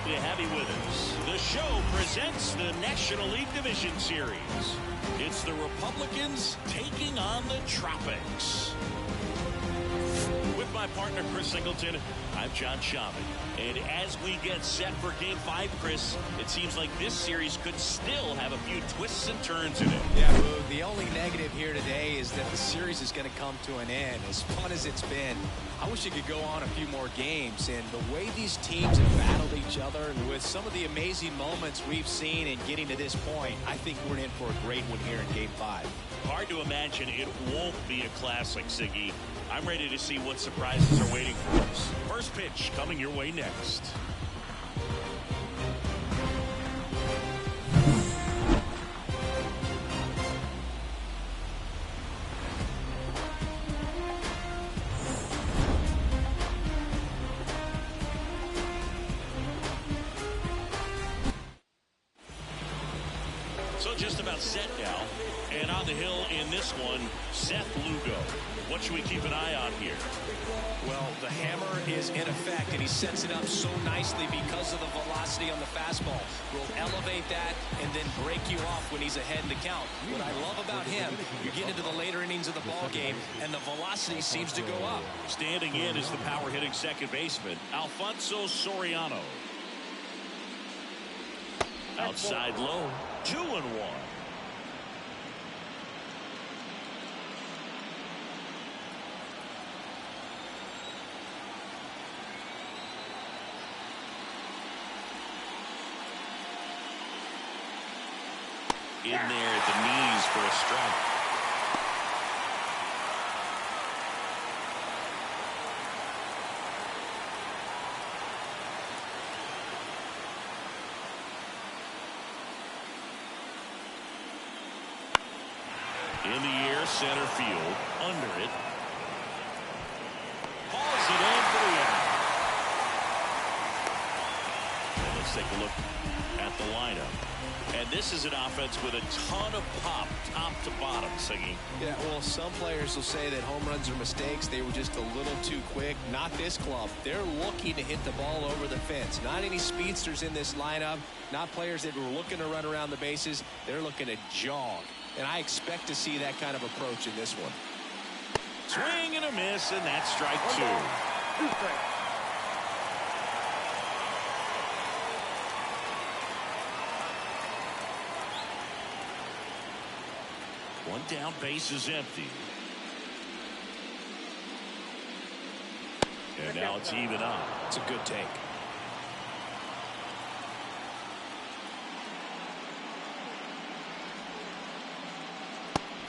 happy to have you with us. The show presents the National League Division Series. It's the Republicans taking on the Tropics. With my partner, Chris Singleton, I'm John Schaman. And as we get set for Game 5, Chris, it seems like this series could still have a few twists and turns in it. Yeah, Boog, the only negative here today is that the series is going to come to an end. As fun as it's been, I wish it could go on a few more games. And the way these teams have battled each other, and with some of the amazing moments we've seen in getting to this point, I think we're in for a great one here in Game 5. Hard to imagine it won't be a classic, Siggy. I'm ready to see what surprises are waiting for us. First pitch coming your way next. So just about set now. And on the hill in this one, Seth Lugo. What should we keep an eye on here? Well, the hammer is in effect, and he sets it up so nicely because of the velocity on the fastball. Will elevate that and then break you off when he's ahead in the count. What I love about him, you get into the later innings of the ball game, and the velocity seems to go up. Standing in is the power-hitting second baseman, Alfonso Soriano. Outside low, 2-1. In there at the knees for a strike. In the air, center field, under it. Hauls it in for the out. And let's take a look at the lineup. And this is an offense with a ton of pop, top to bottom, Siggy. Yeah, well, some players will say that home runs are mistakes. They were just a little too quick. Not this club. They're looking to hit the ball over the fence. Not any speedsters in this lineup. Not players that were looking to run around the bases. They're looking to jog. And I expect to see that kind of approach in this one. Swing and a miss, and that's strike two. One down, base is empty. And now it's even up. It's a good take.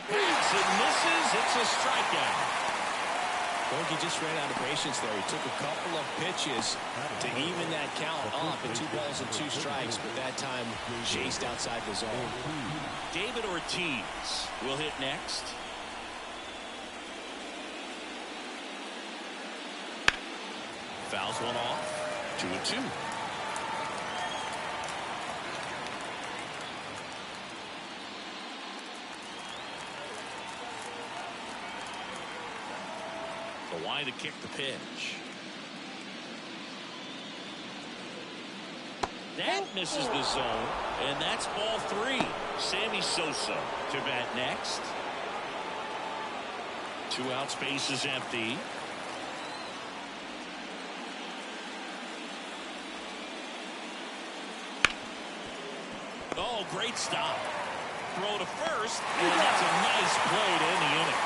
Hits and misses. It's a strikeout. He just ran out of patience there. He took a couple of pitches to even that count up at 2 balls and 2 strikes, but that time chased outside the zone. David Ortiz will hit next. Fouls one off. 2-2. The line to kick the pitch. That misses the zone, and that's ball 3. Sammy Sosa to bat next. 2 outs, base is empty. Oh, great stop. Throw to first, and that's a nice play to end the inning.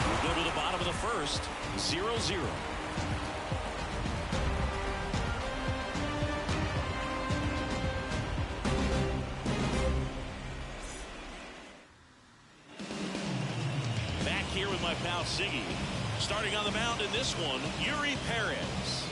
We'll go to the bottom of the first, 0-0. Back here with my pal Siggy. Starting on the mound in this one, Yuri Perez.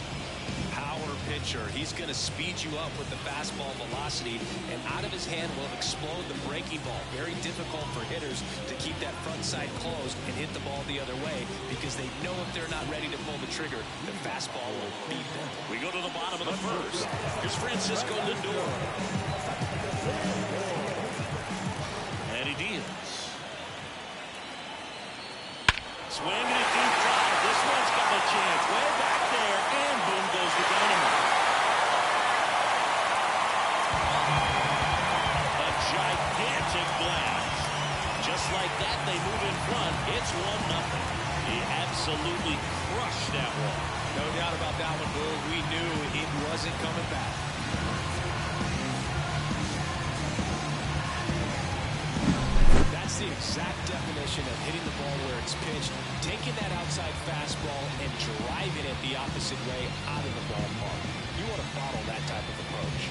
Power pitcher. He's going to speed you up with the fastball velocity, and out of his hand will explode the breaking ball. Very difficult for hitters to keep that front side closed and hit the ball the other way, because they know if they're not ready to pull the trigger, the fastball will beat them. We go to the bottom of the first. Here's Francisco Lindor. And he deals. Swing and a deep drive. This one's got a chance. Way back there, and boom goes the dynamite. knew it wasn't coming back. That's the exact definition of hitting the ball where it's pitched, taking that outside fastball and driving it the opposite way out of the ballpark. You want to bottle that type of approach.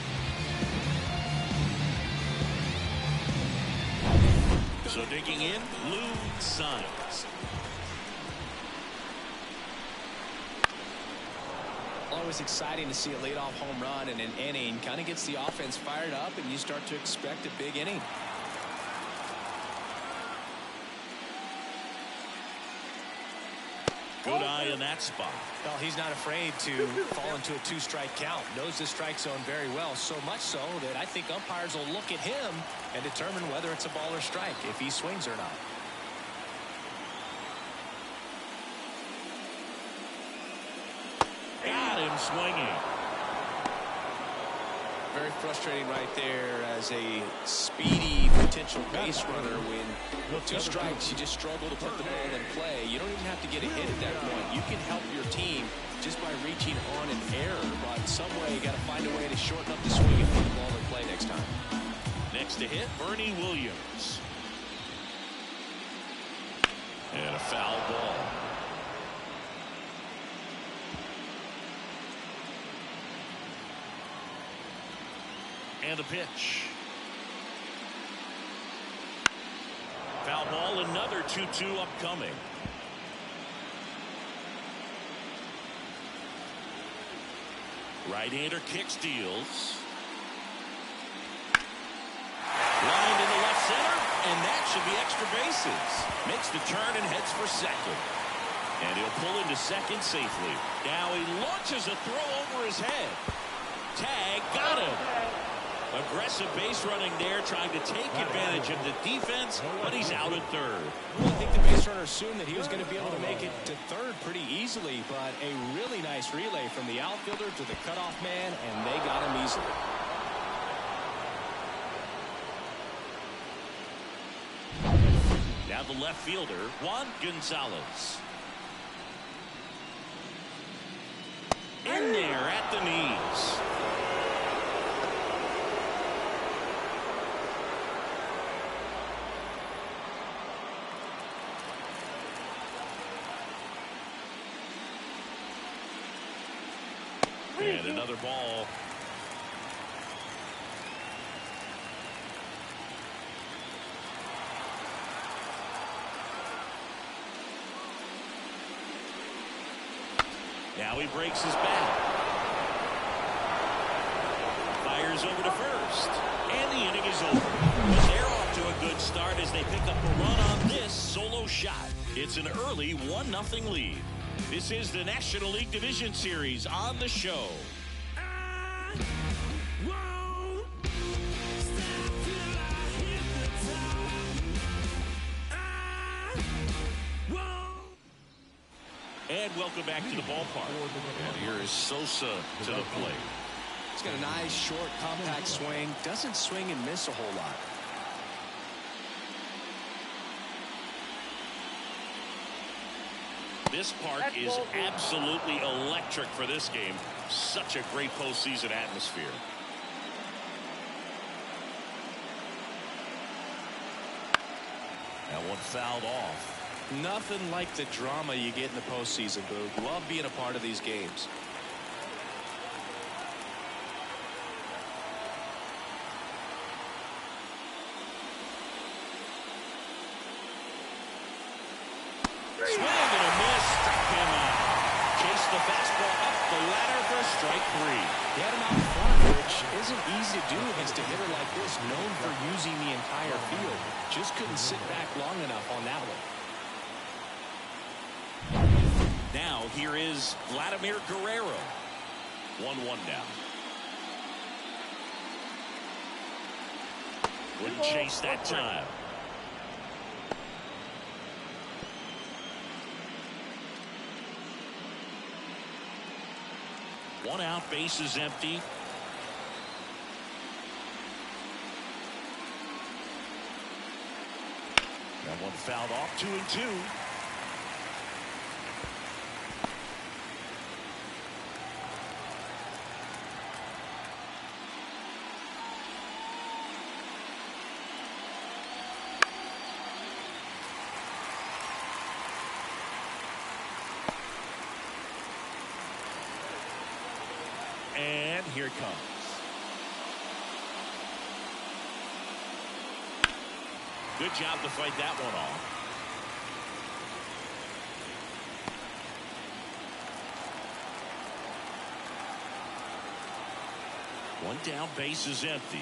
So digging in, Lou Signs. Always exciting to see a leadoff home run in an inning. Kind of gets the offense fired up, and you start to expect a big inning. Good eye in that spot. Well, he's not afraid to fall into a two-strike count. Knows the strike zone very well, so much so that I think umpires will look at him and determine whether it's a ball or strike, if he swings or not. Got him swinging. Very frustrating right there as a speedy potential base runner. When two strikes, you just struggle to put the ball in play. You don't even have to get a hit at that point. You can help your team just by reaching on an error, but some way you got to find a way to shorten up the swing and put the ball in play next time. Next to hit, Bernie Williams. And a foul ball. And a pitch. Foul ball, another 2-2 upcoming. Right-hander kick steals. Lined in the left center, and that should be extra bases. Makes the turn and heads for second. And he'll pull into second safely. Now he launches a throw over his head. Tag, got him. Aggressive base running there, trying to take advantage of the defense, but he's out at third. I think the base runner assumed that he was going to be able to make it to third pretty easily, but a really nice relay from the outfielder to the cutoff man, and they got him easily. Now the left fielder, Juan Gonzalez. In there at the knees. And another ball. Now he breaks his bat. Fires over to first. And the inning is over. But they're off to a good start as they pick up a run on this solo shot. It's an early 1-0 lead. This is the National League Division Series on the show. And welcome back to the ballpark. And here is Sosa to the plate. He's got a nice, short, compact swing. Doesn't swing and miss a whole lot. This park is absolutely electric for this game. Such a great postseason atmosphere. That one fouled off. Nothing like the drama you get in the postseason, Boo. Love being a part of these games. Swing and a miss. Struck him out. Chased the fastball up the ladder for strike three. He had him out in front, which isn't easy to do against a hitter like this, known for using the entire field. Just couldn't sit back long enough on that one. Now here is Vladimir Guerrero. 1-1 now. Wouldn't chase that time. One out, base is empty. That one fouled off. 2-2. here it comes. Good job to fight that one off. One down, base is empty.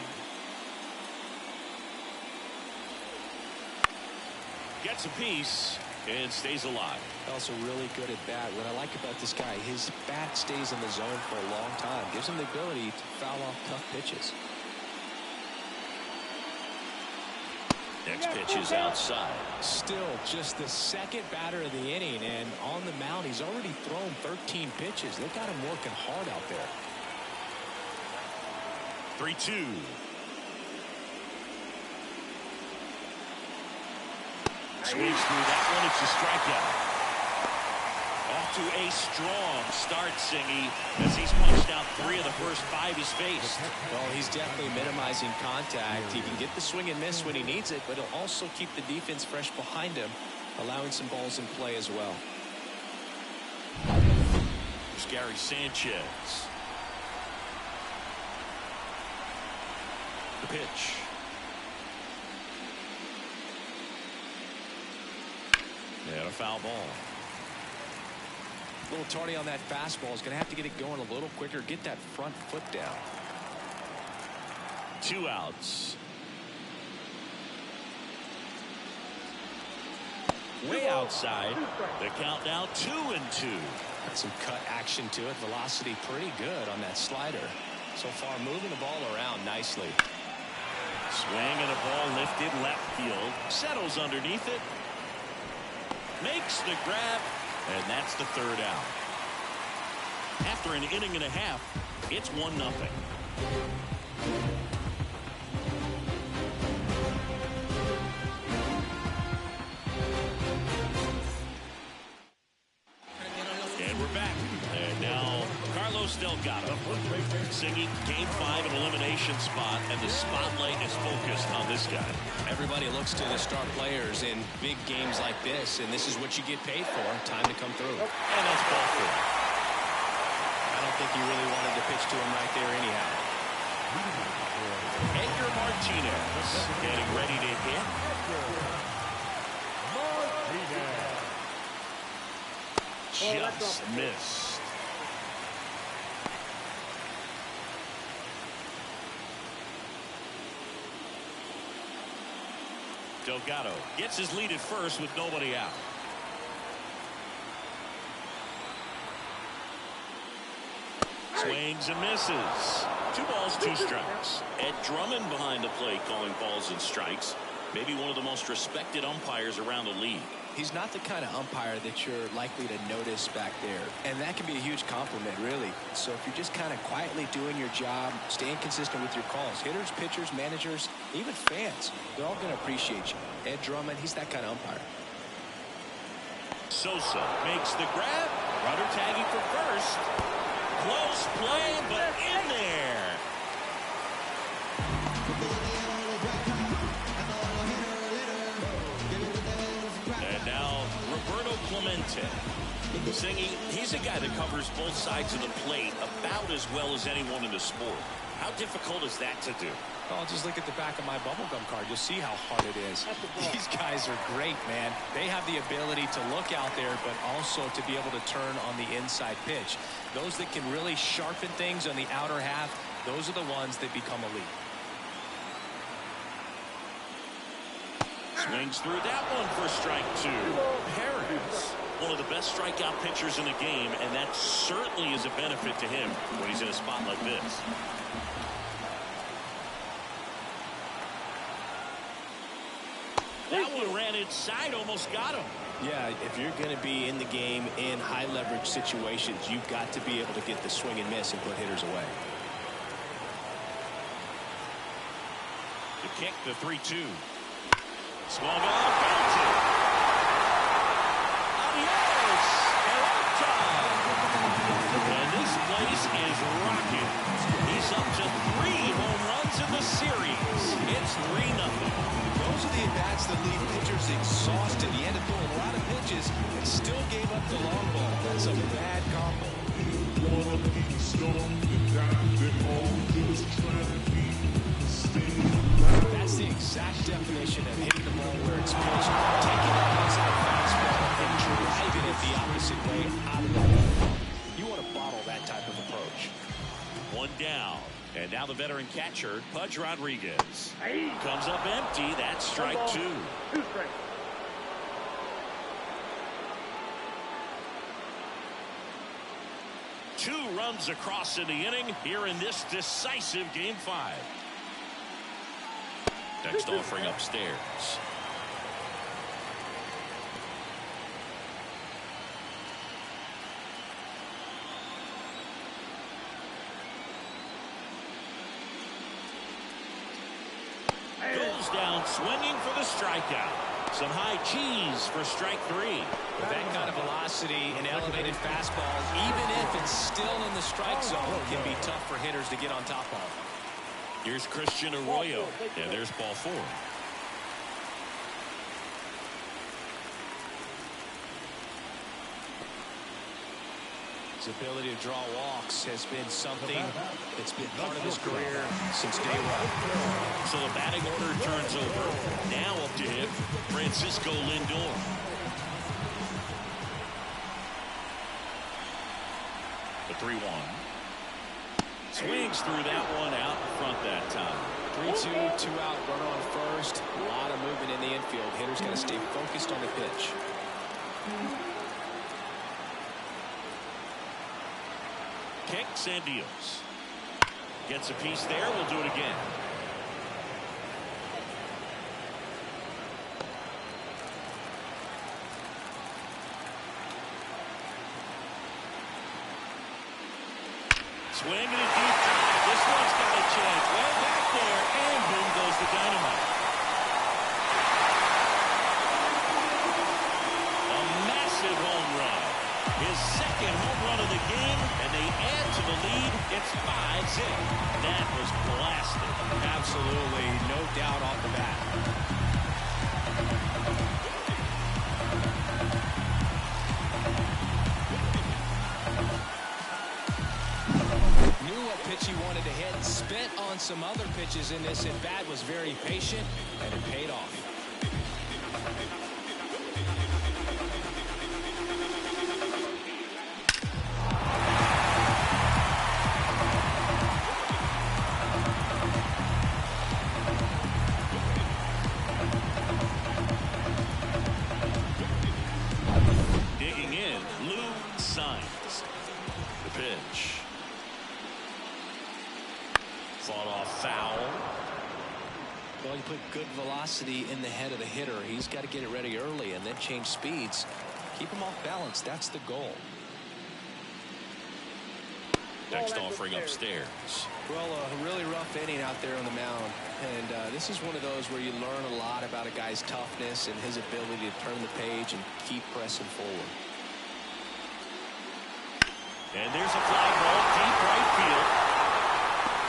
Gets a piece and stays alive. Also really good at bat. What I like about this guy, his bat stays in the zone for a long time. Gives him the ability to foul off tough pitches. Next pitch is outside. Still just the second batter of the inning, and on the mound he's already thrown 13 pitches. They got him working hard out there. 3-2. Swings through that one. It's a strikeout. Off to a strong start, Singy, as he's punched out 3 of the first 5 he's faced. Well, he's definitely minimizing contact. He can get the swing and miss when he needs it, but he'll also keep the defense fresh behind him, allowing some balls in play as well. There's Gary Sanchez. The pitch. And a foul ball. A little tardy on that fastball. Is going to have to get it going a little quicker. Get that front foot down. 2 outs. Way outside. The count now 2-2. Got some cut action to it. Velocity pretty good on that slider. So far moving the ball around nicely. Swing and a ball lifted left field. Settles underneath it. Makes the grab. And that's the 3rd out. After an inning and a half, it's 1-0. And we're back. And now Carlos Delgado singing Game 5 an elimination spot, and the spotlight is focused on this guy. Everybody looks to the star players in big games like this, and this is what you get paid for. Time to come through. And that's ball 4. I don't think he really wanted to pitch to him right there anyhow. Edgar Martinez getting ready to hit. Just missed. Delgado gets his lead at first with nobody out. Swings and misses. 2 balls, 2 strikes. Ed Drummond behind the plate calling balls and strikes. Maybe one of the most respected umpires around the league. He's not the kind of umpire that you're likely to notice back there. And that can be a huge compliment, really. So if you're just kind of quietly doing your job, staying consistent with your calls, hitters, pitchers, managers, even fans, they're all going to appreciate you. Ed Drummond, he's that kind of umpire. Sosa makes the grab. Runner tagging for first. Close play, but in there. And now Roberto Clemente. Singing, he's a guy that covers both sides of the plate about as well as anyone in the sport. How difficult is that to do? Well, just look at the back of my bubblegum card. You'll see how hard it is. These guys are great, man. They have the ability to look out there, but also to be able to turn on the inside pitch. Those that can really sharpen things on the outer half, those are the ones that become elite. Swings through that one for strike 2. Perez, one of the best strikeout pitchers in the game, and that certainly is a benefit to him when he's in a spot like this. That one ran inside, almost got him. Yeah, if you're going to be in the game in high leverage situations, you've got to be able to get the swing and miss and put hitters away. The kick, the 3-2. Swung on, belted. Adios, Peralta. And this place is rocking. He's up to 3 home runs in the series. It's 3-0. Those are the at-bats that leave pitchers exhausted. He had to throw a lot of pitches and still gave up the long ball. That's a bad combo. That's the exact definition of hitting the ball where it's pitched, taking it outside fastball, and driving it the opposite way out of the ball. You want to bottle that type of approach. One down. And now the veteran catcher, Pudge Rodriguez. Comes up empty. That's strike two. Two runs across in the inning here in this decisive Game 5. Next offering upstairs. Goes down swinging for the strikeout. Some high cheese for strike three. With that kind of velocity and elevated fastball, even if it's still in the strike zone, it can be tough for hitters to get on top of. Here's Christian Arroyo, and there's ball four. His ability to draw walks has been something that's been part of his career since day one. So the batting order turns over. Now up to hit Francisco Lindor. The 3-1. Swings through that one out in front that time. 3-2, 2 out, runner on first. A lot of movement in the infield. Hitters got to stay focused on the pitch. Kicks and deals. Gets a piece there. We'll do it again. Swing and a deep drive. This one's got a chance. Way back there, and boom goes the dynamite. A massive home run. His second home run of the game, and they add to the lead. It's 5-0. That was blasted. Absolutely, no doubt off the bat. Knew what pitch he wanted to hit, spent on some other pitches in this at-bat, was very patient, and it paid off. Good velocity in the head of the hitter. He's got to get it ready early and then change speeds. Keep him off balance. That's the goal. Next offering upstairs. Well, a really rough inning out there on the mound. And this is one of those where you learn a lot about a guy's toughness and his ability to turn the page and keep pressing forward. And there's a fly ball deep right field.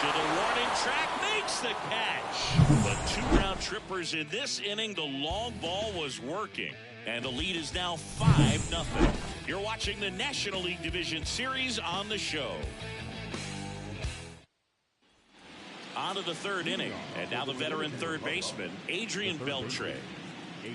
To the warning track, makes the catch. But two round trippers in this inning. The long ball was working. And the lead is now 5-0. You're watching the National League Division Series on the show. On to the third inning. And now the veteran third baseman, Adrian Beltre.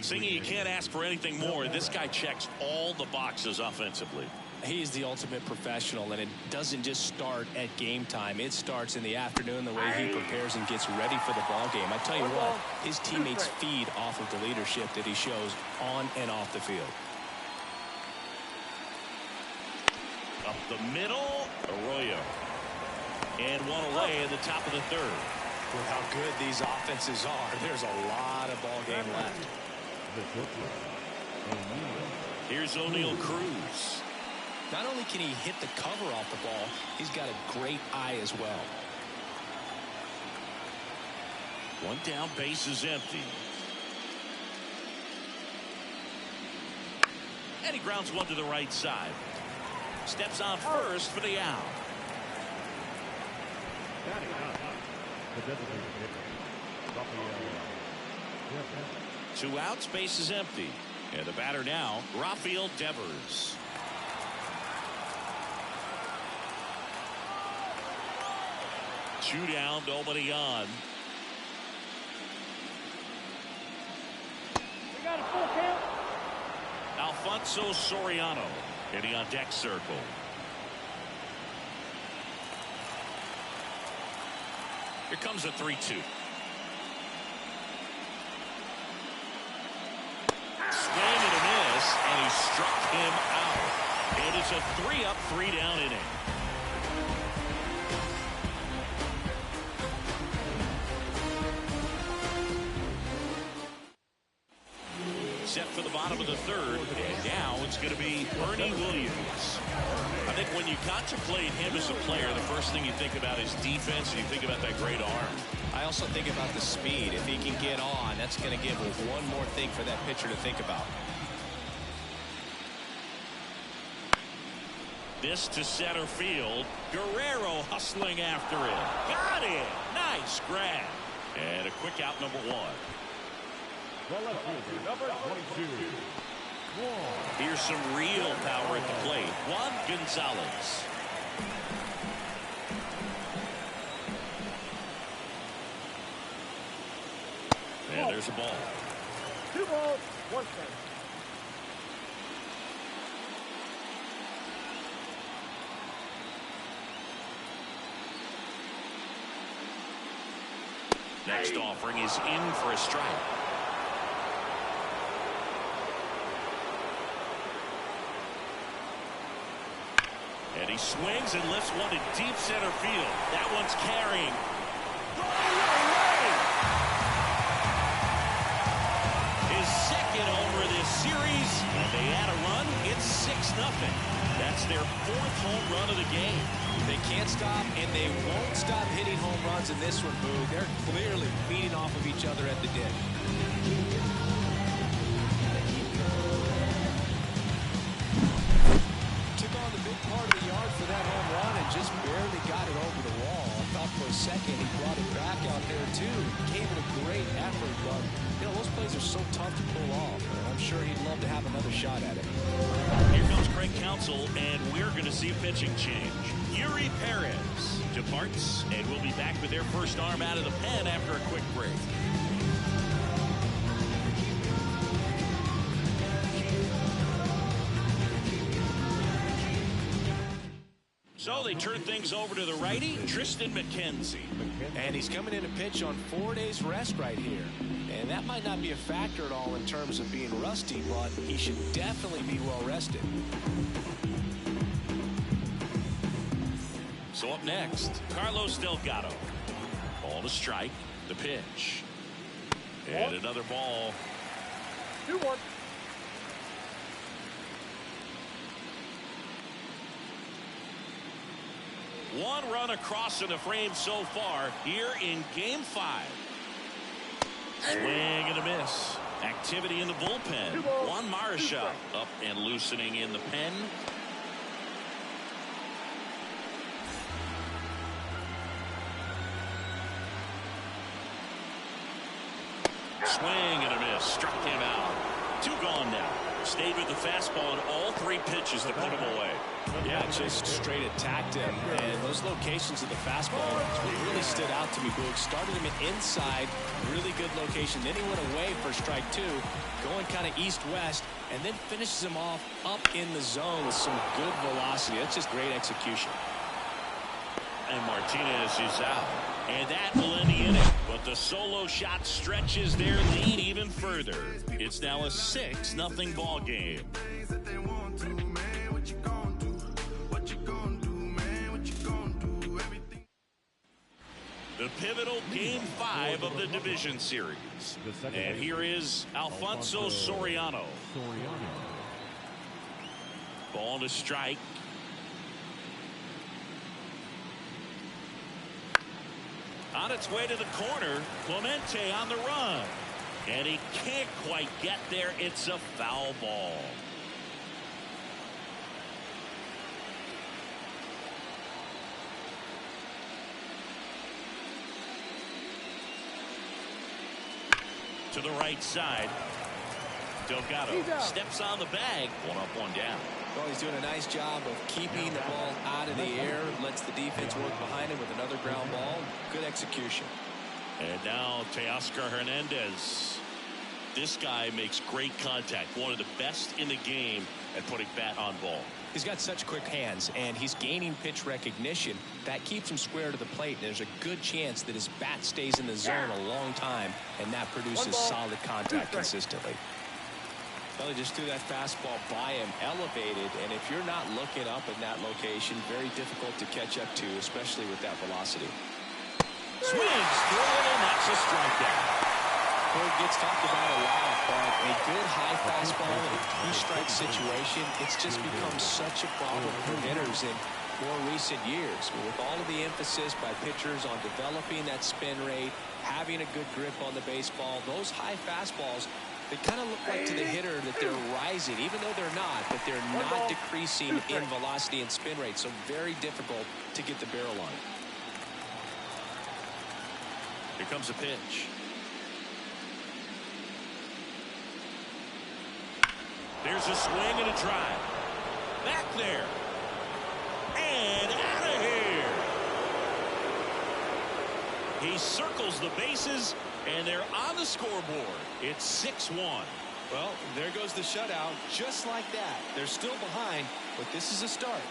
Singy, you can't ask for anything more. This guy checks all the boxes offensively. He's the ultimate professional, and it doesn't just start at game time. It starts in the afternoon, the way he prepares and gets ready for the ball game. I tell you what, his teammates feed off of the leadership that he shows on and off the field. Up the middle, Arroyo. And one away in the top of the third. With how good these offenses are, there's a lot of ball game left. Here's O'Neal Cruz. Not only can he hit the cover off the ball, he's got a great eye as well. One down, base is empty. And he grounds one to the right side. Steps on first for the out. Two outs, base is empty. And the batter now, Rafael Devers. 2 down, nobody on. We got a full count. Alfonso Soriano hitting on deck circle. Here comes a 3-2. Swing and a miss, and he struck him out. And it's a 3-up, 3-down inning. Set for the bottom of the third, and now it's going to be Ernie Williams. I think when you contemplate him as a player, the first thing you think about is defense, and you think about that great arm. I also think about the speed. If he can get on, that's going to give one more thing for that pitcher to think about. This to center field. Guerrero hustling after it. Got it. Nice grab. And a quick out, number 1. The left fielder, number 22. Here's some real power at the plate. Juan Gonzalez. And there's a ball. 2 balls, 1 strike. Next offering is in for a strike. And he swings and lifts one to deep center field. That one's carrying. His second homer of this series, and they add a run. It's 6-0. That's their 4th home run of the game. They can't stop, and they won't stop hitting home runs in this one, Boo. They're clearly feeding off of each other at the dip. Took on the big part of the yard for that home run and just barely got it over the wall. I thought for a second he brought it back out there, too. Gave it a great effort, but, you know, those plays are so tough to pull off. And I'm sure he'd love to have another shot at it. Here comes Craig Counsell, and we're going to see a pitching change. Yuri Perez departs, and we'll be back with their first arm out of the pen after a quick break. So they turn things over to the righty, Tristan McKenzie. And he's coming in to pitch on 4 days rest right here. And that might not be a factor at all in terms of being rusty, but he should definitely be well rested. So up next, Carlos Delgado. Ball to strike, the pitch. And another ball. 2-1. One run across in the frame so far here in Game 5. Swing and a miss. Activity in the bullpen. Juan Marichal up and loosening in the pen. Swing and a miss. Struck him out. 2 gone now. Stayed with the fastball on all 3 pitches to put him away. Yeah, just straight attacked him. And those locations of the fastball really stood out to me, Boog. Started him inside, really good location. Then he went away for strike 2, going kind of east-west, and then finishes him off up in the zone with some good velocity. That's just great execution. And Martinez is out. And that will end the inning. But the solo shot stretches their lead even further. It's now a 6-0 ball game. The pivotal Game 5 of the division series. And here is Alfonso Soriano. Ball to strike. On its way to the corner, Clemente on the run. And he can't quite get there. It's a foul ball. To the right side. Delgado steps on the bag. One up, one down. Well, he's doing a nice job of keeping the ball out of the air. Lets the defense work behind him with another ground ball. Good execution. And now Teoscar Hernandez. This guy makes great contact. One of the best in the game at putting bat on ball. He's got such quick hands, and he's gaining pitch recognition. That keeps him square to the plate. And there's a good chance that his bat stays in the zone a long time, and that produces solid contact consistently. Well, he just threw that fastball by him, elevated, and if you're not looking up in that location, very difficult to catch up to, especially with that velocity. Swings through it, and that's a strikeout. It gets talked about a lot, but a good high fastball in a three-strike situation, it's just become such a problem for hitters in more recent years. With all of the emphasis by pitchers on developing that spin rate, having a good grip on the baseball, those high fastballs, they kind of look like to the hitter that they're rising, even though they're not, but they're not decreasing in velocity and spin rate, so very difficult to get the barrel on. Here comes a pitch. There's a swing and a drive. Back there. And out of here. He circles the bases, and they're on the scoreboard. It's 6-1. Well, there goes the shutout. Just like that. They're still behind, but this is a start.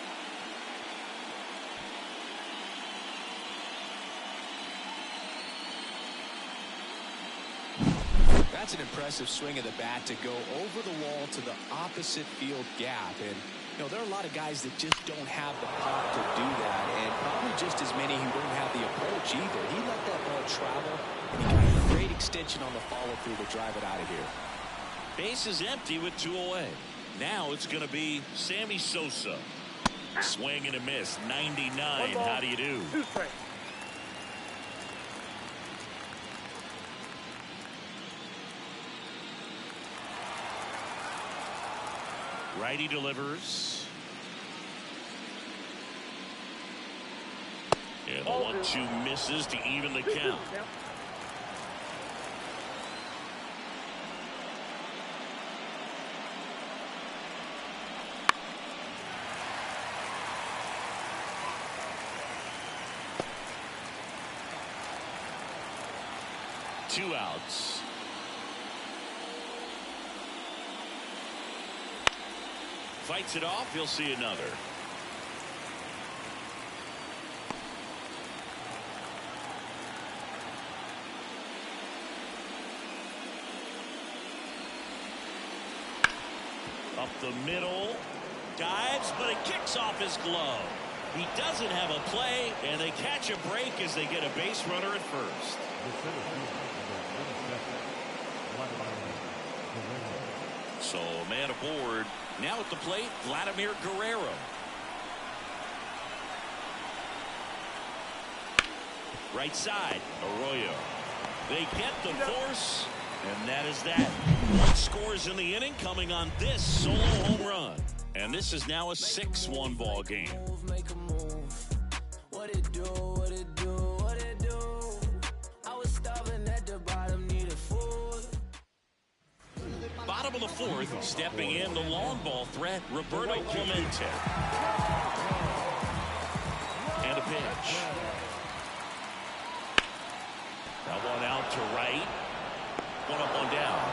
That's an impressive swing of the bat to go over the wall to the opposite field gap. And, you know, there are a lot of guys that just don't have the pop to do that, and probably just as many who don't have the approach either. He let that ball travel, and he got a great extension on the follow-through to drive it out of here. Base is empty with 2 away. Now it's going to be Sammy Sosa. Swing and a miss. 99. How do you do? Righty delivers. And the 1-2 misses to even the count. Two outs. Fights it off. He'll see another. Up the middle. Dives, but it kicks off his glove. He doesn't have a play, and they catch a break as they get a base runner at first. So a man aboard. Now at the plate, Vladimir Guerrero. Right side, Arroyo. They get the force, and that is that. One scores in the inning coming on this solo home run. And this is now a 6-1 ball game. Bottom of the fourth, stepping in the long ball threat, Roberto Clemente. And a pitch. Now one out to right. One up, one down.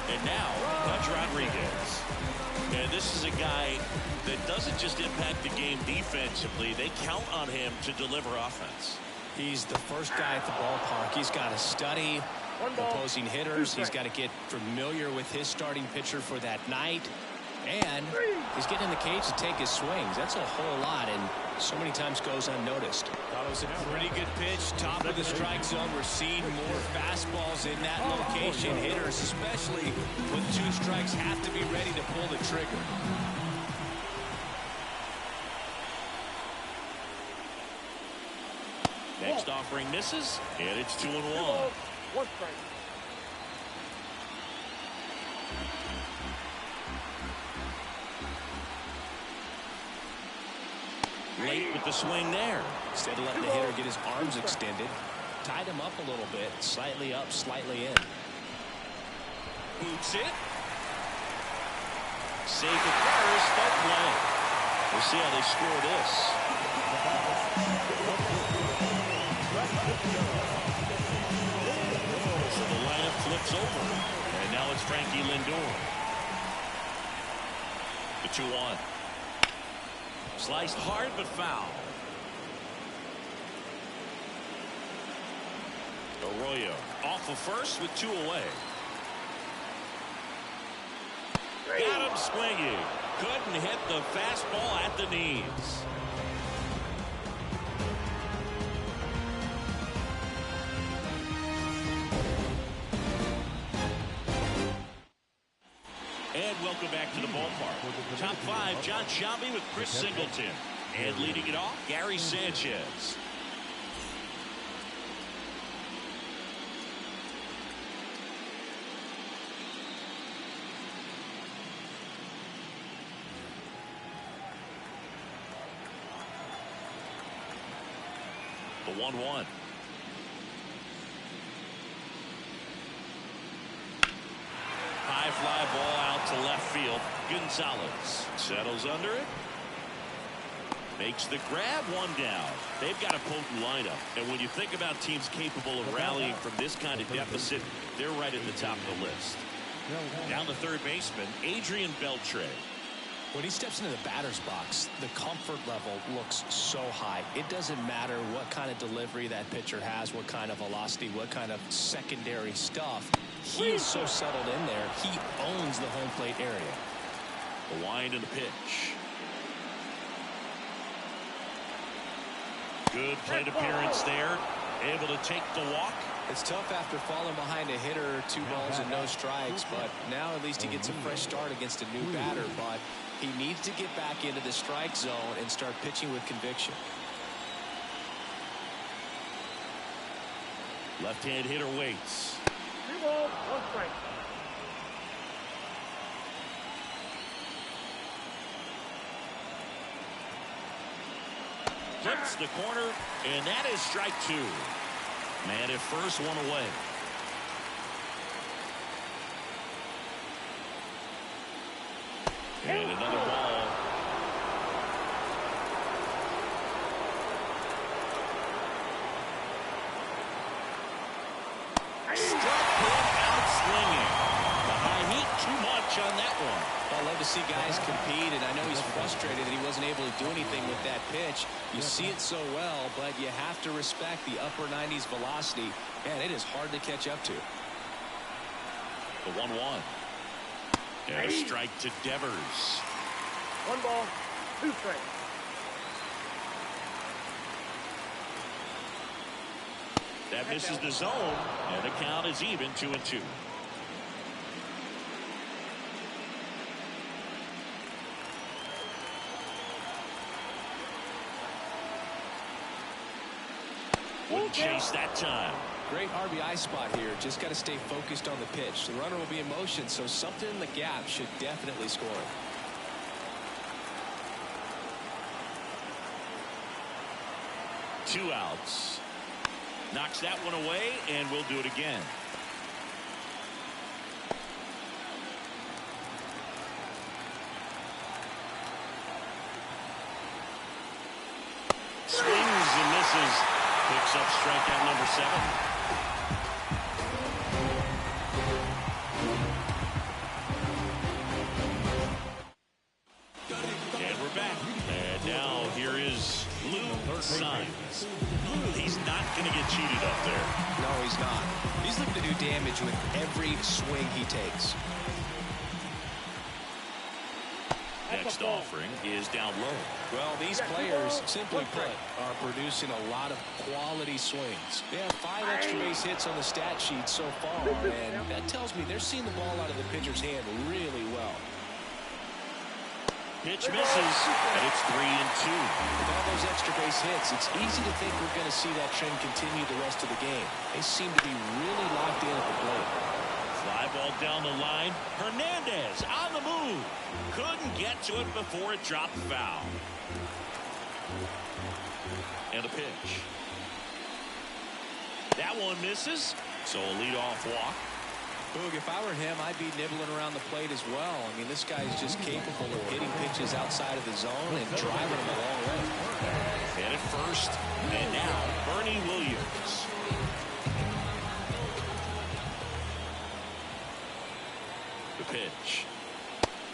And now, Pudge Rodriguez. And this is a guy that doesn't just impact the game defensively. They count on him to deliver offense. He's the first guy at the ballpark. He's got to study opposing hitters. He's got to get familiar with his starting pitcher for that night. And he's getting in the cage to take his swings. That's a whole lot, and so many times goes unnoticed. That was a pretty good pitch. Top of the strike zone. We're seeing more fastballs in that location. Hitters, especially with 2 strikes, have to be ready to pull the trigger. Next offering misses, and it's 2-1. One strike. Late with the swing there. Instead of letting the hitter get his arms extended, tied him up a little bit, slightly up, slightly in. Boots it. Safe at first, but play. We'll see how they score this. So the lineup flips over. And now it's Frankie Lindor. The 2-1. Sliced hard but foul. Arroyo off of first with 2 away. Got him swinging. Couldn't hit the fastball at the knees. And welcome back to the ballpark. Top 5, John Shelby with Chris Singleton. And leading it off, Gary Sanchez. The 1-1. High fly ball out to left field. Gonzalez settles under it. Makes the grab, 1 down. They've got a potent lineup. And when you think about teams capable of rallying from this kind of deficit, they're right at the top of the list. Down the third baseman, Adrian Beltre. When he steps into the batter's box, the comfort level looks so high. It doesn't matter what kind of delivery that pitcher has, what kind of velocity, what kind of secondary stuff. He is so settled in there. He owns the home plate area. The wind and the pitch. Good plate appearance there. Able to take the walk. It's tough after falling behind a hitter, 2 balls and no strikes, but now at least he gets a fresh start against a new batter. But he needs to get back into the strike zone and start pitching with conviction. Left-hand hitter waits. 3 balls, 1 strike. Flips the corner, and that is strike 2. Man at first, 1 away. And another ball. Struck him out swinging. The high heat, too much on that one. I love to see guys compete, and I know he's frustrated that he wasn't able to do anything with that pitch. You see it so well, but you have to respect the upper 90s velocity, and it is hard to catch up to. The 1-1. And a strike to Devers. 1 ball, 2 strikes. That misses the zone, and the count is even, 2-2. Wouldn't chase that time. Great RBI spot here. Just got to stay focused on the pitch. The runner will be in motion, so something in the gap should definitely score. 2 outs. Knocks that one away, and we'll do it again. Swings and misses. Picks up strikeout number 7. And we're back. And now here is Lou Signs. He's not going to get cheated up there. No, he's not. He's looking to do damage with every swing he takes. Next offering is down low. Well, these players, simply put, are producing a lot of quality swings. They have 5 extra base hits on the stat sheet so far, and that tells me they're seeing the ball out of the pitcher's hand really well. Pitch misses, and it's 3-2. With all those extra base hits, it's easy to think we're going to see that trend continue the rest of the game. They seem to be really locked in at the plate. Fly ball down the line. Hernandez on the move. Couldn't get to it before it dropped foul. And a pitch. That one misses, so a leadoff walk. Boog, if I were him, I'd be nibbling around the plate as well. I mean, this guy is just capable of hitting pitches outside of the zone and driving them a long way. And at first, and now Bernie Williams. The pitch.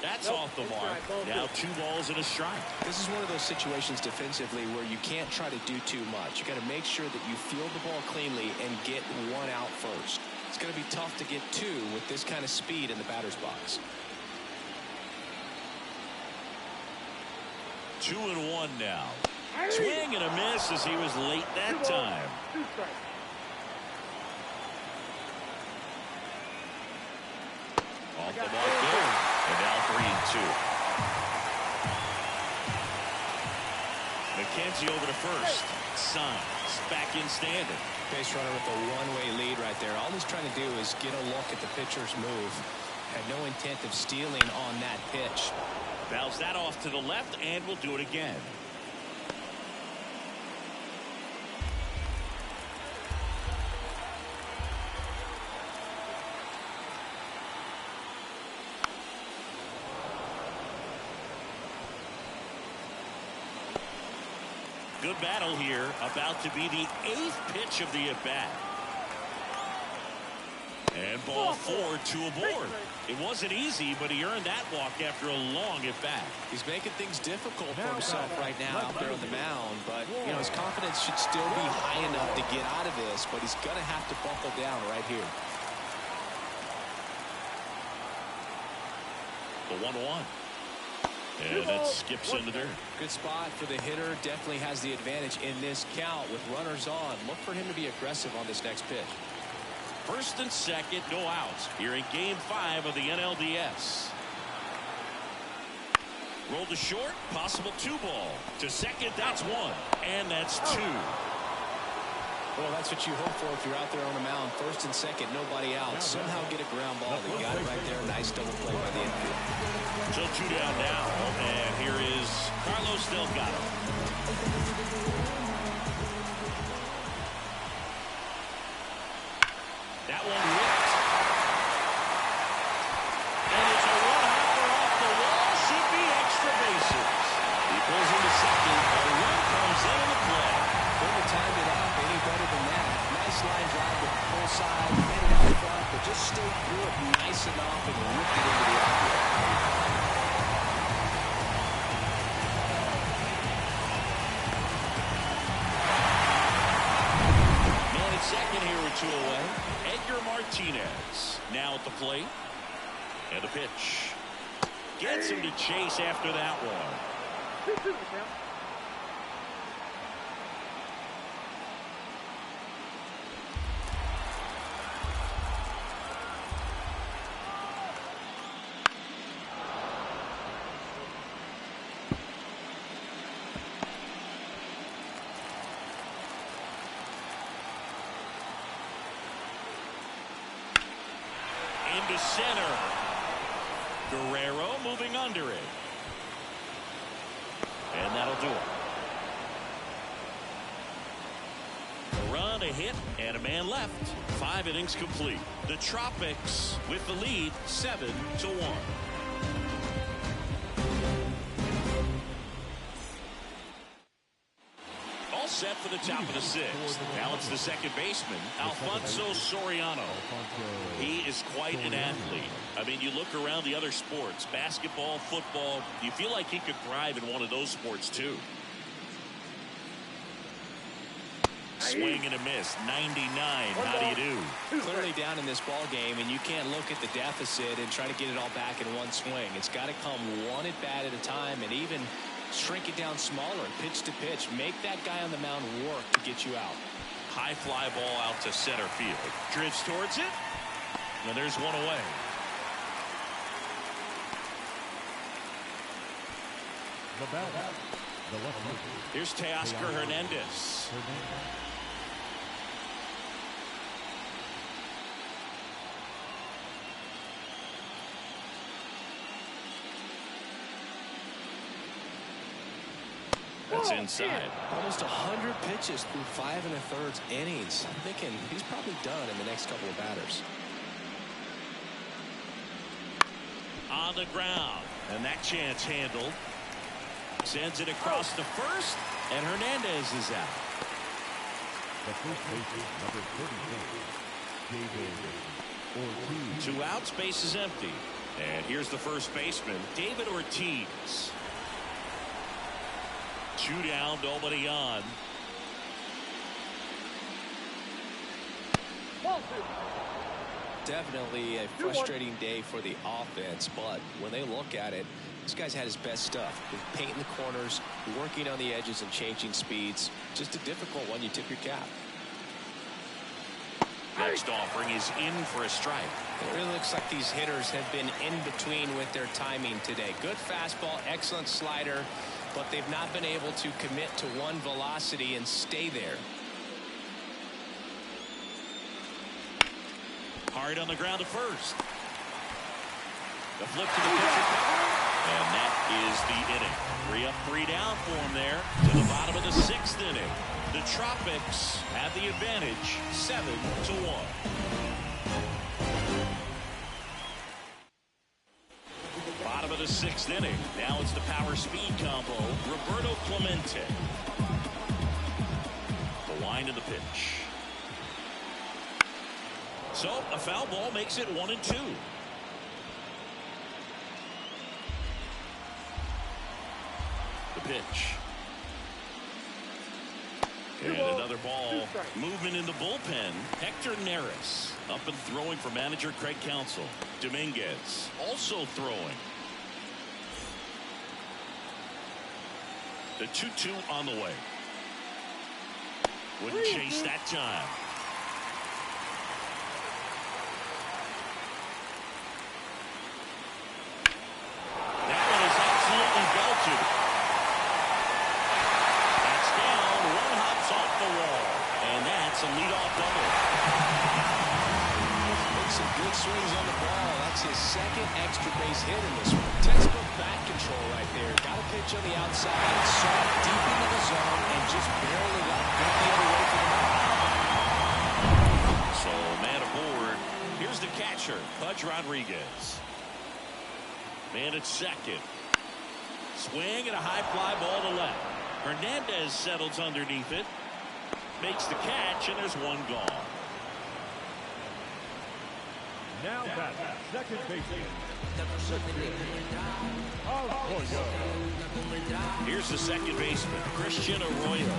That's off the mark. Now 2 balls and a strike. This is one of those situations defensively where you can't try to do too much. You got to make sure that you field the ball cleanly and get 1 out first. It's going to be tough to get 2 with this kind of speed in the batter's box. 2-1 now. Swing and a miss as he was late that time. Off the mark there. And now 3-2. McKenzie over to first. Signs back in standing. Base runner with a 1-way lead right there. All he's trying to do is get a look at the pitcher's move. Had no intent of stealing on that pitch. Fouls that off to the left, and we'll do it again. Good battle here. About to be the 8th pitch of the at-bat. And ball 4, 2 aboard. It wasn't easy, but he earned that walk after a long at-bat. He's making things difficult for himself right now out there on the mound, but you know his confidence should still be high enough to get out of this, but he's going to have to buckle down right here. The 1-1. And it skips into dirt. Good spot for the hitter. Definitely has the advantage in this count with runners on. Look for him to be aggressive on this next pitch. First and second, no outs here in Game 5 of the NLDS. Roll to short, possible 2-ball. To second, that's 1. And that's 2. Well, that's what you hope for if you're out there on the mound. First and second, nobody out. Somehow get a ground ball. They got it right there. Nice double play by the infield. So 2 down now, and here is Carlos Delgado. That one whipped. And it's a one-hopper off the wall. Should be extra bases. He pulls into second. A run comes in the play. Couldn't have timed it up any better than that. Nice line drive with the full side. Hit it out front, but just stayed through it nice enough and whipped it into the outfield. Man at second here with 2 away. Edgar Martinez now at the plate. And the pitch. Gets him to chase after that one. Into center. Guerrero moving under it. And that'll do it. A run, a hit, and a man left. 5 innings complete. The Tropics with the lead 7-1. All set for the top of the 6th. Now it's the second baseman, Alfonso Soriano. He is quite an athlete. I mean, you look around the other sports, basketball, football, you feel like he could thrive in one of those sports too. Swing and a miss, 99. How do you do? Clearly down in this ball game, and you can't look at the deficit and try to get it all back in one swing. It's got to come one at bat at a time, and even shrink it down smaller, pitch to pitch. Make that guy on the mound work to get you out. High fly ball out to center field. Drifts towards it. And there's one away. Here's Teoscar Hernandez. That's inside. Almost 100 pitches through 5 1/3 innings. I'm thinking he's probably done in the next couple of batters. On the ground, and that chance handled. Sends it across to first, and Hernandez is out. The first baseman, number 34, David Ortiz. 2 outs, base is empty. And here's the first baseman, David Ortiz. 2 down, nobody on. Definitely a frustrating day for the offense, but when they look at it, this guy's had his best stuff. Been painting the corners, working on the edges and changing speeds. Just a difficult one. You tip your cap. Next offering is in for a strike. It really looks like these hitters have been in between with their timing today. Good fastball, excellent slider, but they've not been able to commit to one velocity and stay there. Hard on the ground to first. The flip to the pitcher cover, and that is the inning. 3 up, 3 down for him there to the bottom of the 6th inning. The Tropics have the advantage, 7-1. Bottom of the 6th inning. Now it's the power speed combo. Roberto Clemente. The wind of the pitch. So a foul ball makes it 1-2. The pitch. And another ball. Movement in the bullpen. Hector Neris up and throwing for manager Craig Counsell. Dominguez also throwing. The 2-2 on the way. Wouldn't chase that time. That one is absolutely belted. That's down. 1 hops off the wall. And that's a leadoff double. Makes some good swings on the ball. That's his 2nd extra base hit in this one. Textbook bat control right there. Got a pitch on the outside, saw it deep into the zone, and just barely left the other way for the ball. So man aboard. Here's the catcher, Pudge Rodriguez. Man at second. Swing and a high fly ball to left. Hernandez settles underneath it. Makes the catch, and there's 1 gone. Now back, second baseman. Arroyo. Here's the second baseman, Christian Arroyo.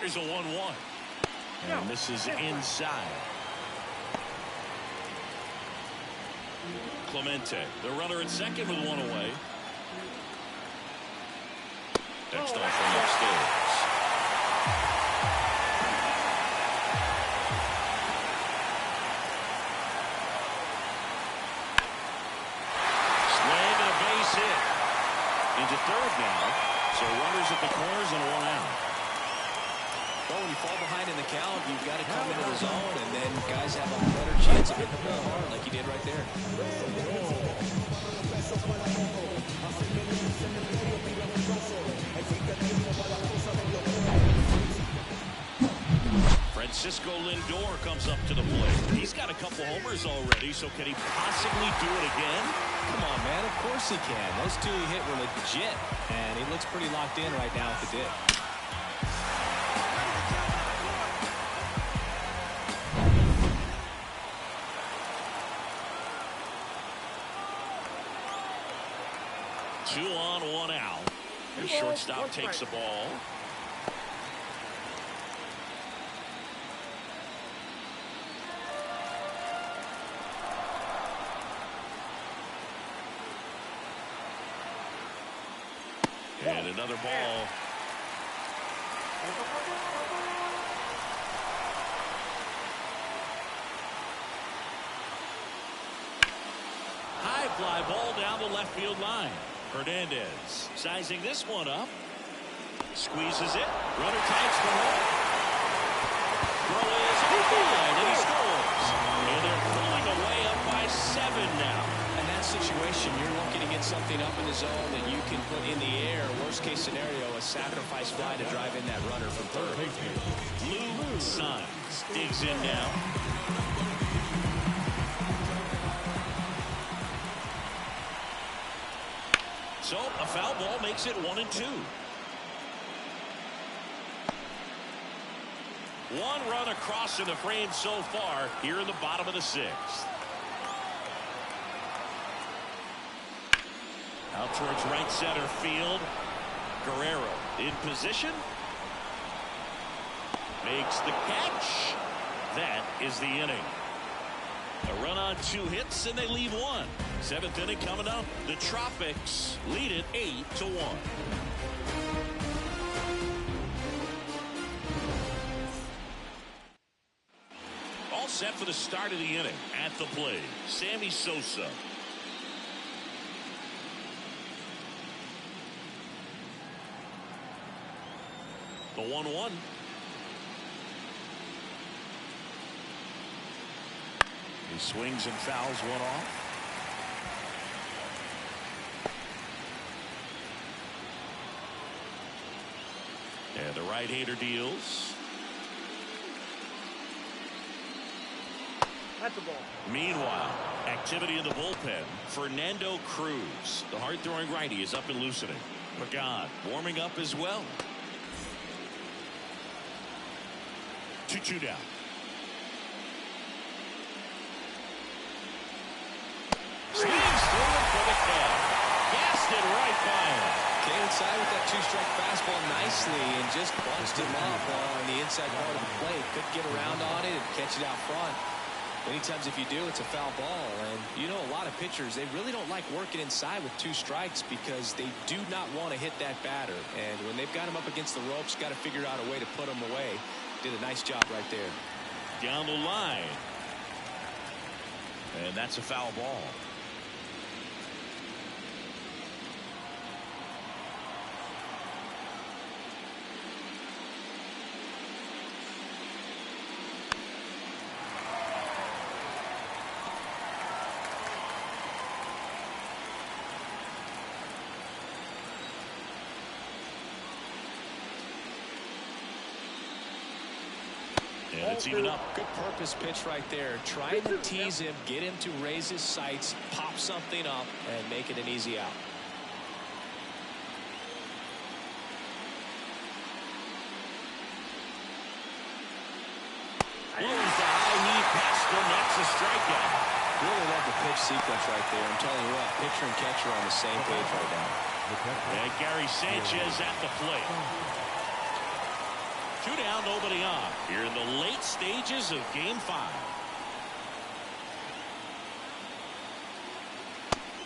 Here's a 1-1. And this is inside. Clemente, the runner at second with 1 away. Next off from upstairs. Swing and a base hit. Into third now. So runners at the corners and 1 out. Well, when you fall behind in the count, you've got to come into the zone, and then guys have a better chance of hitting the ball hard like you did right there. Francisco Lindor comes up to the plate. He's got a couple homers already, so can he possibly do it again? Come on, man. Of course he can. Those 2 he hit were legit, and he looks pretty locked in right now with the dip. Two on, 1 out. The shortstop takes the ball. And another ball. High fly ball down the left field line. Hernandez sizing this one up. Squeezes it. Runner takes the hole. Throw is on the line, and he scores. And they're pulling away up by 7 got something up in the zone that you can put in the air. Worst case scenario, a sacrifice fly to drive in that runner from third. Blue Signs digs in now. So a foul ball makes it 1-2. One run across in the frame so far here in the bottom of the sixth. Out towards right center field. Guerrero in position. Makes the catch. That is the inning. A run on 2 hits and they leave one. 7th inning coming up. The Tropics lead it 8-1. All set for the start of the inning. At the plate, Sammy Sosa. The 1-1. He swings and fouls one off. And the right-hander deals. That's the ball. Meanwhile, activity in the bullpen. Fernando Cruz, the hard-throwing righty, is up and loosening. Pagan warming up as well. 2-2 down. Swings through it for the count. Gassed it right by him. Came inside with that 2-strike fastball nicely and just bunched him up on the inside part of the plate. Couldn't get around on it and catch it out front. Many times if you do, it's a foul ball. And you know, a lot of pitchers, they really don't like working inside with 2 strikes because they do not want to hit that batter. And when they've got him up against the ropes, got to figure out a way to put him away. Did a nice job right there. Down the line. And that's a foul ball. And it's even up. Good purpose pitch right there. Trying to tease him, get him to raise his sights, pop something up, and make it an easy out. Blows the high knee past him. That's a strikeout. Really love the pitch sequence right there. I'm telling you what, pitcher and catcher are on the same page right now. And Gary Sanchez at the plate. 2 down, nobody on. Here in the late stages of Game 5.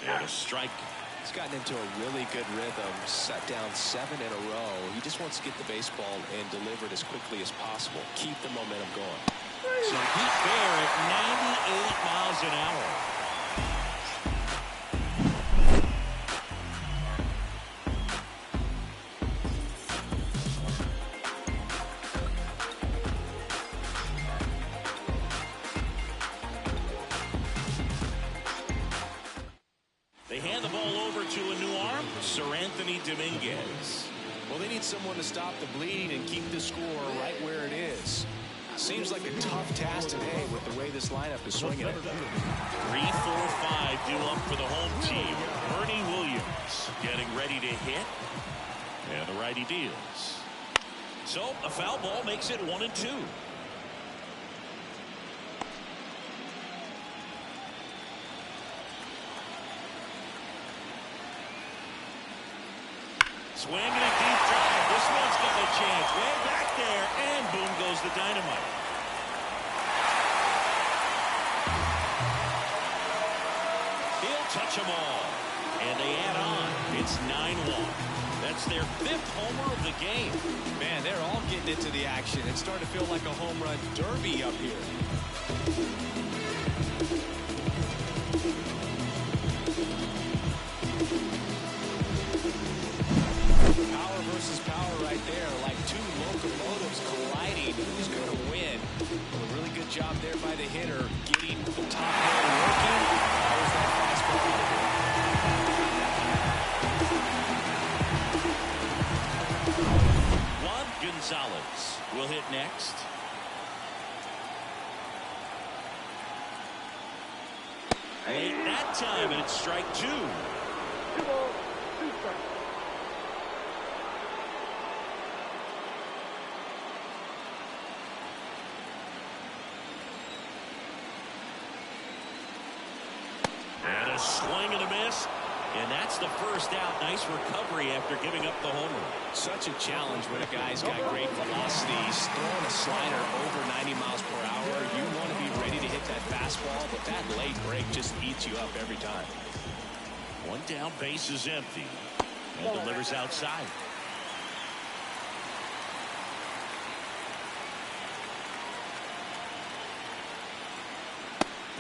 And a strike. He's gotten into a really good rhythm. Set down 7 in a row. He just wants to get the baseball and deliver it as quickly as possible. Keep the momentum going. So Pete Bear at 98 miles an hour. They hand the ball over to a new arm, Sir Anthony Dominguez. Well, they need someone to stop the bleeding and keep the score right where it is. Seems like a tough task today with the way this lineup is swinging it. 3, 4, 5 due up for the home team. Bernie Williams getting ready to hit. And the righty deals. So a foul ball makes it 1-2. Swing and a deep drive. This one's got a chance. Way back there, and boom goes the dynamite. He'll touch them all. And they add on. It's 9-1. That's their 5th homer of the game. Man, they're all getting into the action. It's starting to feel like a home run derby up here. Power versus power right there, like 2 locomotives colliding. Who's going to win? Well, a really good job there by the hitter, getting the top man working. There's that fastball. Late that time, and it's strike 2. 2 balls, 2 strikes. And a swing and a miss. And that's the first out. Nice recovery after giving up the homer. Such a challenge when a guy's got great velocity. He's throwing a slider over 90 miles per hour. You want to be ready to hit that fastball, but that late break just eats you up every time. One down, base is empty. And delivers outside.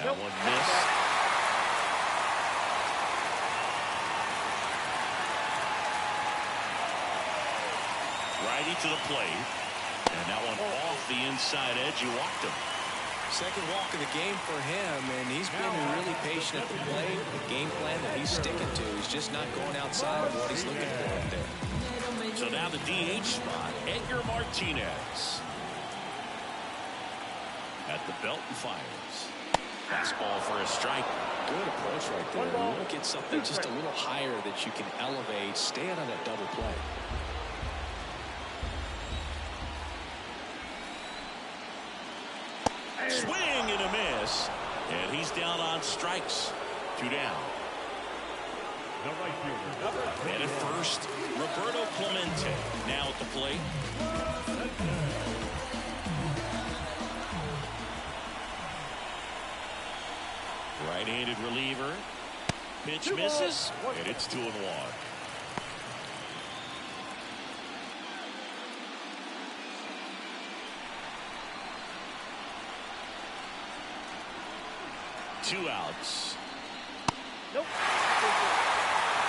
That one missed. Righty to the plate. And that one off the inside edge. You walked him. Second walk of the game for him, and he's been really patient at the plate. The game plan that he's sticking to is just not going outside of what he's looking for up there. So now the DH spot, Edgar Martinez. At the belt and fires. Fastball for a strike. Good approach right there. You want to get something just a little higher that you can elevate. Stay out of that double play. Swing and a miss. And he's down on strikes. 2 down. The right fielder. And at first, Roberto Clemente now at the plate. Right-handed reliever. Pitch misses. And it's 2-1. Two outs. Nope.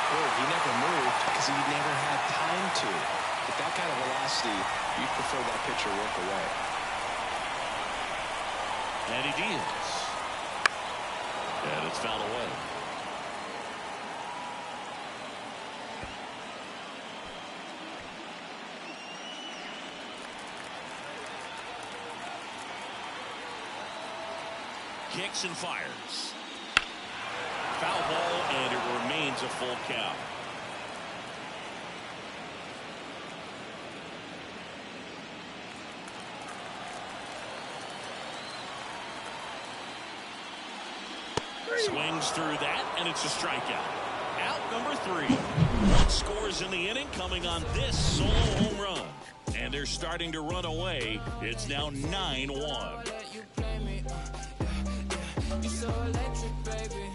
Well, he never moved because he never had time to. With that kind of velocity, you'd prefer that pitcher work away. And he deals. And it's fouled away. Kicks and fires. Foul ball, and it remains a full count. Swings through that, and it's a strikeout. Out number 3. One scores in the inning, coming on this solo home run. And they're starting to run away. It's now 9-1. You're so electric, baby.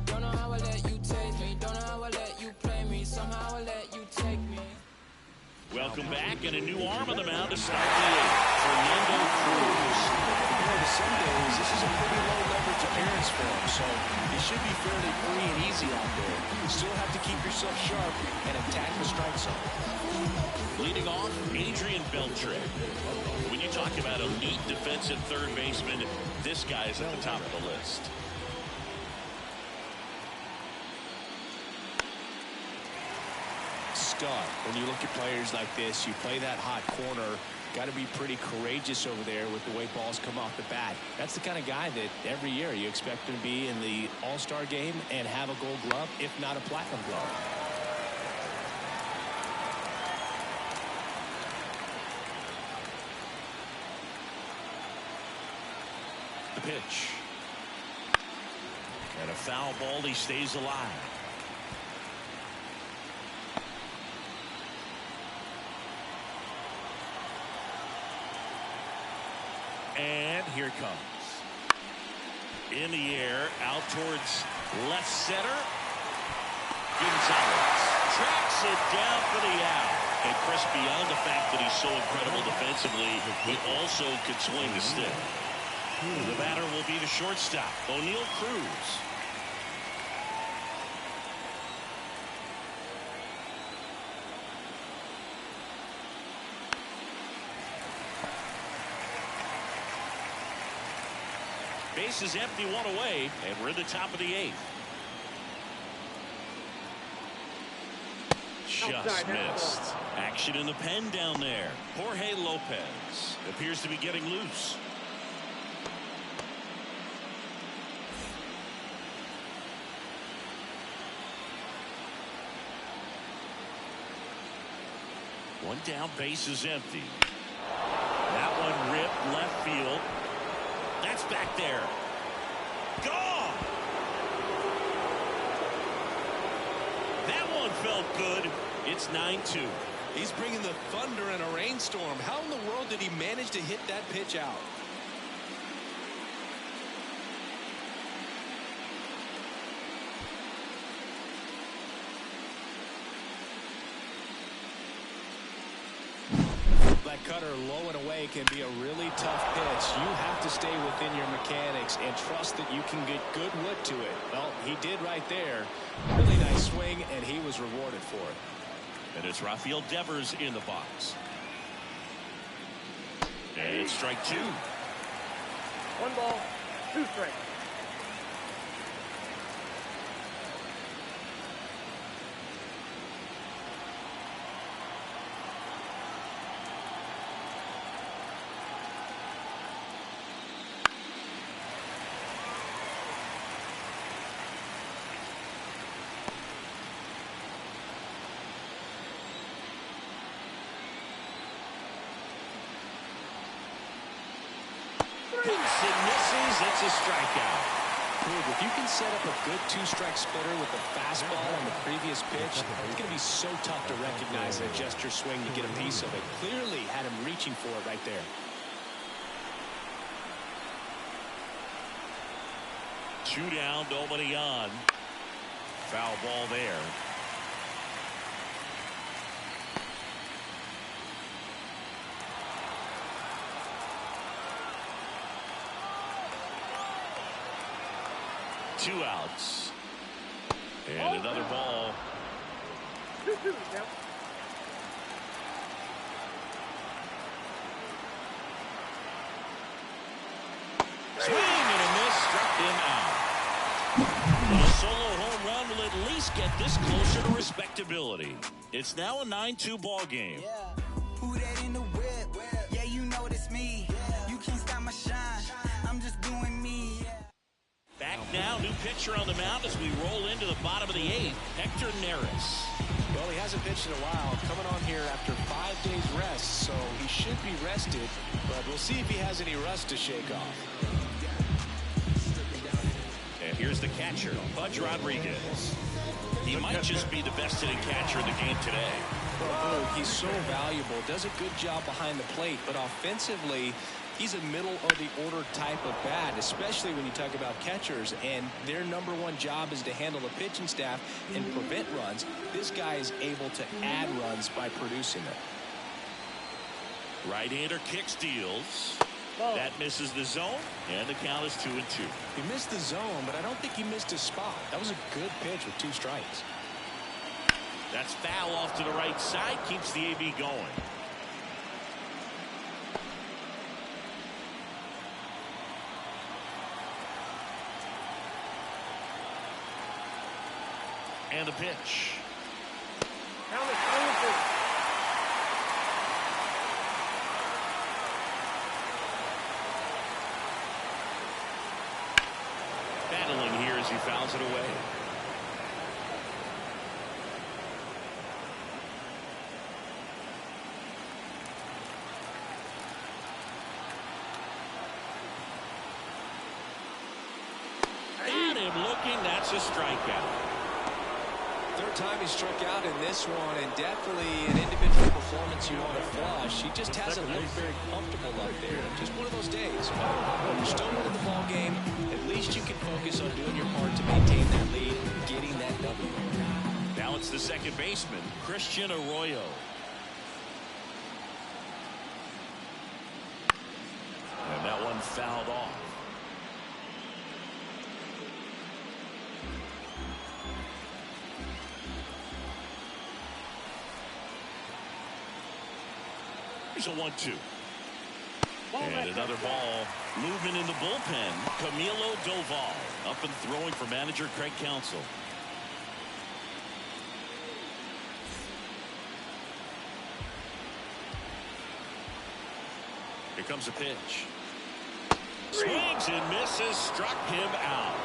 Don't know how I let you taste me. Don't know how I let you play me. Somehow I let you take me. Welcome back, and a new arm on the mound to start the 8th. Fernando Cruz. Some days, this is a pretty low leverage appearance for him, so he should be fairly free and easy out there. You still have to keep yourself sharp and attack the strike zone. Leading off, Adrian Beltre. When you talk about elite defensive third baseman, this guy is at the top of the list. Stud. When you look at players like this, you play that hot corner. Got to be pretty courageous over there with the way balls come off the bat. That's the kind of guy that every year you expect him to be in the All-Star game and have a gold glove, if not a platinum glove. The pitch. And a foul ball. He stays alive. And here it comes. In the air, out towards left center. Gonzalez tracks it down for the out. And Chris, beyond the fact that he's so incredible defensively, he also could swing the stick. The batter will be the shortstop, O'Neal Cruz. Base is empty, 1 away, and we're at the top of the 8th. Just missed. Action in the pen down there. Jorge Lopez appears to be getting loose. One down, base is empty. That one ripped left field. That's back there. Gone! That one felt good. It's 9-2. He's bringing the thunder in a rainstorm. How in the world did he manage to hit that pitch out? That cutter low and away can be a really tough pitch. You have to stay within your mechanics and trust that you can get good wood to it. Well, he did right there. Really nice swing, and he was rewarded for it. And it's Rafael Devers in the box. And it's strike two. 1 ball, 2 strikes. Hits and misses. It's a strikeout. If you can set up a good 2-strike splitter with the fastball on the previous pitch, it's going to be so tough to recognize and adjust your swing to get a piece of it. Clearly had him reaching for it right there. 2 down, nobody on. Foul ball there. Two outs. And another ball. 2-2 now. Swing and a miss, struck him out. A solo home run will at least get this closer to respectability. It's now a 9-2 ball game. Yeah. Who that in the whip? Yeah, you know it's me. You can't stop my shine. I'm just doing me. Yeah. Back now, new pitcher on the mound as we roll into the bottom of the 8th, Hector Neris. Well, he hasn't pitched in a while, coming on here after 5 days rest, so he should be rested, but we'll see if he has any rust to shake off. And here's the catcher, Pudge Rodriguez. He might just be the best hitting catcher in the game today. Oh, he's so valuable, does a good job behind the plate, but offensively, he's a middle of the order type of bat, especially when you talk about catchers, and their #1 job is to handle the pitching staff and prevent runs. This guy is able to add runs by producing them. Right-hander kick steals. That misses the zone, and the count is 2-2. He missed the zone, but I don't think he missed his spot. That was a good pitch with 2 strikes. That's foul off to the right side, keeps the AB going. And the pitch. Count is 3-2. Battling here as he fouls it away. Got him looking. That's a strikeout. Third time he struck out in this one, and definitely an individual performance you want to flush. He just hasn't looked very comfortable up there. Just one of those days. But you're still winning the ball game. At least you can focus on doing your part to maintain that lead and getting that W. Now it's the second baseman, Christian Arroyo. And that one fouled off. Here's a 1-2. And another ball. Movement in the bullpen. Camilo Doval up and throwing for manager Craig Counsell. Here comes a pitch. Swings and misses. Struck him out.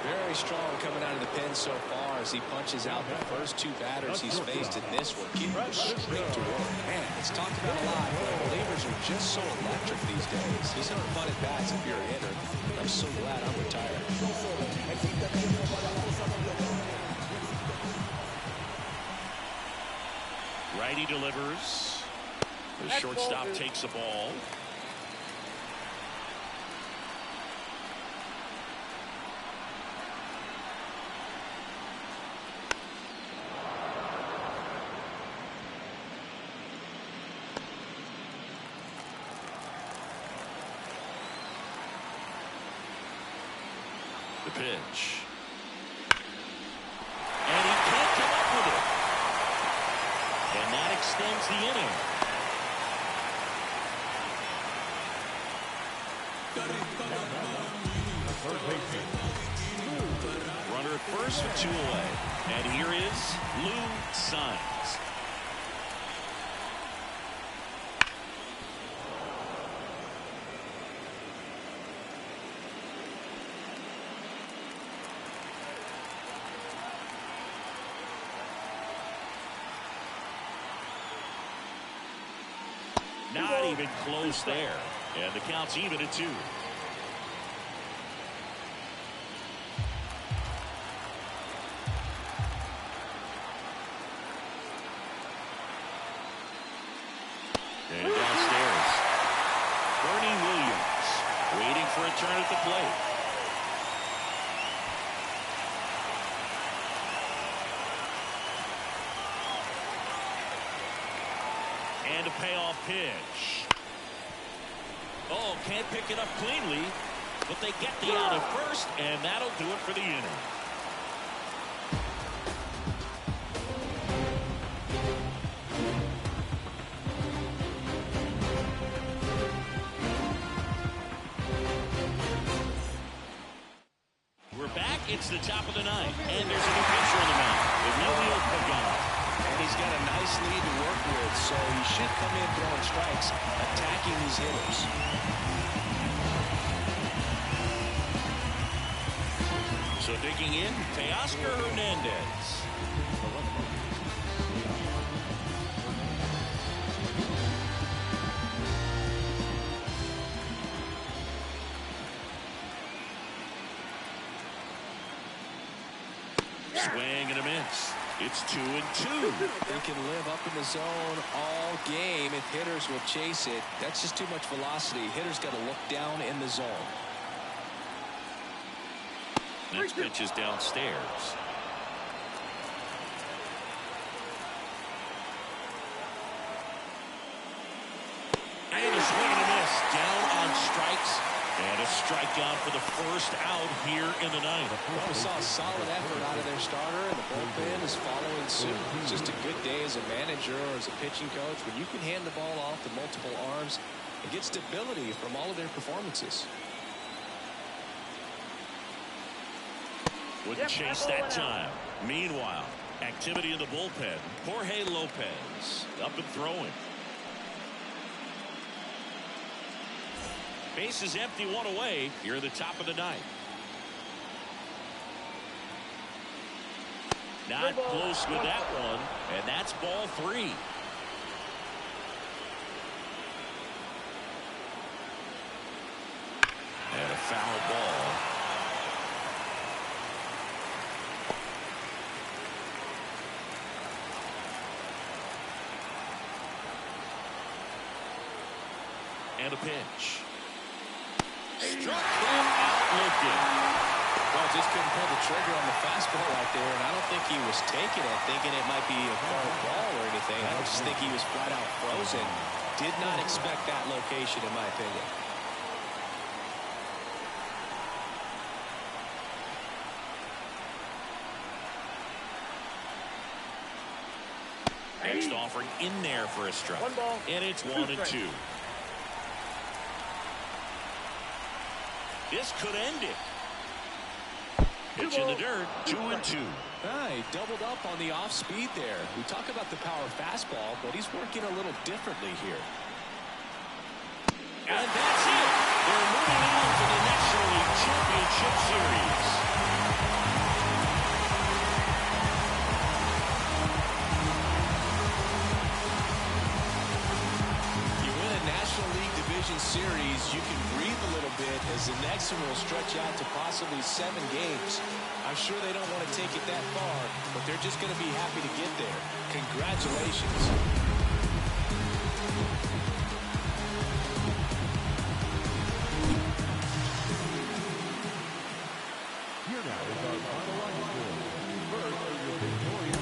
Very strong coming out of the pen so far. far as he punches out the first 2 batters he's faced in this one. Getting straight to work. Man, it's talked about a lot, but relievers are just so electric these days. These aren't fun at bats if you're a hitter. I'm so glad I'm retired. Righty delivers. The shortstop takes the ball. The pitch. And he can't come up with it. And that extends the inning. Runner at first with 2 away. And here is Lou Signs. Not even close there. And the count's even at 2. And downstairs, Bernie Williams waiting for a turn at the plate. And a payoff pitch. Oh, can't pick it up cleanly, but they get the out at first, and that'll do it for the inning. We're back. It's the top of the 9th, and there's a new pitcher on the mound, Emilio Pagan. And he's got a nice lead to work with, so he should come in throwing strikes, attacking these hitters. So digging in, Teoscar Hernandez. Swing and a miss. It's 2-2. They can live up in the zone all game if hitters will chase it. That's just too much velocity. Hitters got to look down in the zone. Next pitch is downstairs. And a swing and a miss. Down on strikes. And a strikeout for the first out here in the 9th. Well, we saw a solid effort out of their starter, and the bullpen is following suit. It's just a good day as a manager or as a pitching coach when you can hand the ball off to multiple arms and get stability from all of their performances. Wouldn't chase that time. Meanwhile, activity in the bullpen. Jorge Lopez up and throwing. Base is empty, 1 away here at the top of the 9th. Not close with that one, and that's ball 3. And a foul ball. And a pitch. Struck him out looking. Well, just couldn't pull the trigger on the fastball right there, and I don't think he was taking it, thinking it might be a foul ball or anything. I just think he was flat out frozen. Did not expect that location, in my opinion. Next offering in there for a strike. And it's 1-2. This could end it. Pitch in the dirt, 2-2. He doubled up on the off speed there. We talk about the power fastball, but he's working a little differently here. And that's it. They're moving on to the National League Championship Series. means you can breathe a little bit, as the next one will stretch out to possibly 7 games. I'm sure they don't want to take it that far, but they're just going to be happy to get there. Congratulations. Here now is our final score. First is your victorious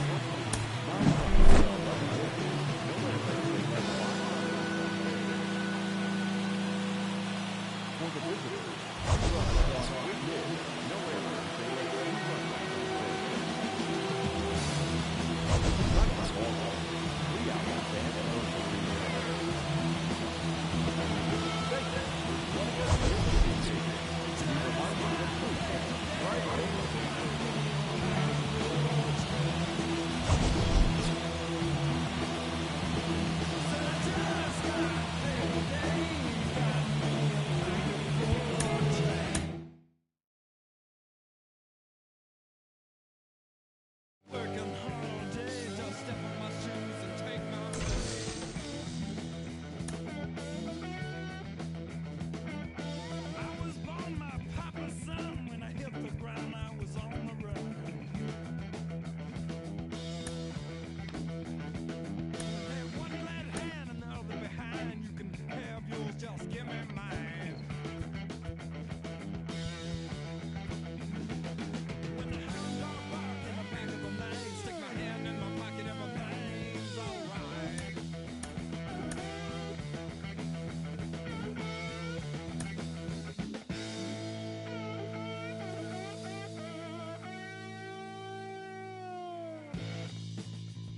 for the visitors. No errors. They let 2 runs. 3 out and